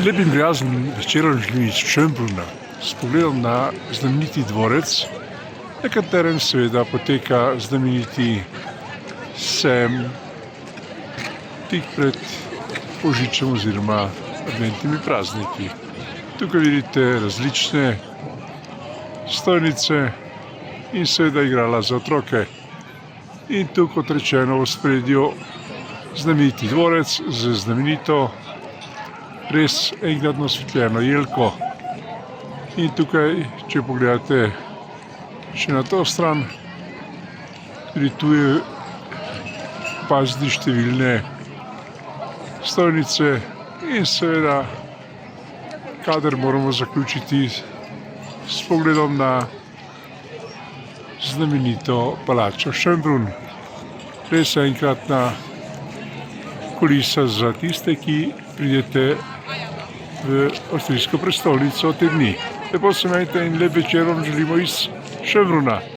Lep in prijazen večer želim iz Schönbrunna s pogledom na znameniti dvorec, na katerem seveda poteka znameniti sejem tik pred božičem oziroma adventnimi prazniki. Tukaj vidite različne stojnice in seveda igrala za otroke. In tu, kot rečeno, v ospredju znameniti dvorec z znamenito res enkratno osvetljeno jelko. In tukaj, če pogledate še na to stran, tudi tu je opaziti številne stojnice in seveda kader moramo zaključiti s pogledom na znamenito palačo Schönbrunn. Res enkratna kulisa za tiste, ki pridete v avstrijsko prestolnico te dni. Lepo se imejte in lep večer vam želimo iz Schönbrunna.